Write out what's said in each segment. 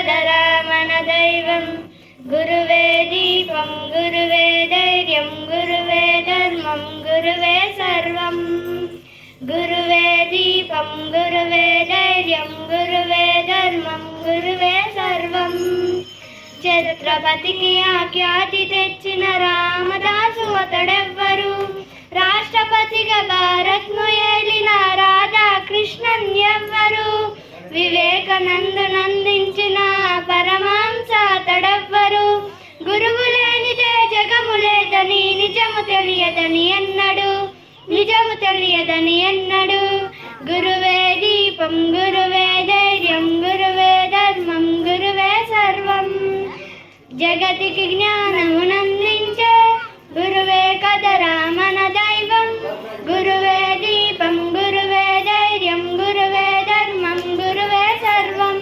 కదరా మన దైవం. గురువే దీపం గురువే ధైర్యం గురువే ధర్మం గురువే సర్వం. గురువే దీపం గురువే ధైర్యం గురువే ధర్మం గురువే సర్వం. ఛత్రపతికి ఆఖ్యాతి తెచ్చిన రామదాసు అతడెవ్వరు? రాష్ట్రపతిగా భారత్ను ఏలిన రాధాకృష్ణన్ ఎవ్వరు? వివేకానందునందించిన పరమహంస అతడెవ్వరు? గురువు లేనిదే జగము లేదని నిజము తెలియదని ఎన్నడు, నిజము తెలియదని ఎన్నడు. గురువే దీపం గురువే ధైర్యం గురువే ధర్మం గురువే సర్వం. జగతికి జ్ఞానమునందించే గురువే కదరా మన దైవం. గురువే దీపం గురువే ధైర్యం గురువే ధర్మం గురువే సర్వం.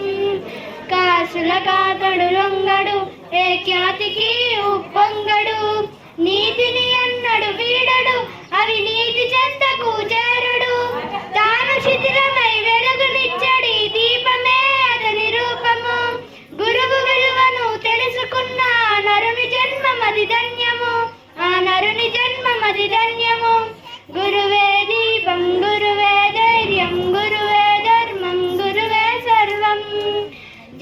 కాసుల కాతడు లొంగడు ఏ ఖ్యాతికి ఉప్పొంగడు. నీతిని అన్నడు వీడడు అవినీతి చెంతకు చేరడు. తాను శిథిలమై వెలుగునిచ్చడి దీపమే అతని రూపము. గురువు విలువను తెలుసుకున్న నరుని జన్మమది ధన్యము, ఆ నరుని జన్మమది ధన్యము. గురువే దీపం గురువే ధైర్యం గురువే ధర్మం గురువే సర్వం.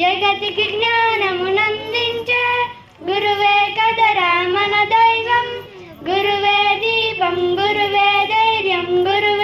జగతికి జ్ఞానమునందించే గురువే కదరా మన దైవం. గురువే దీపం గురువే ధైర్యం గురువే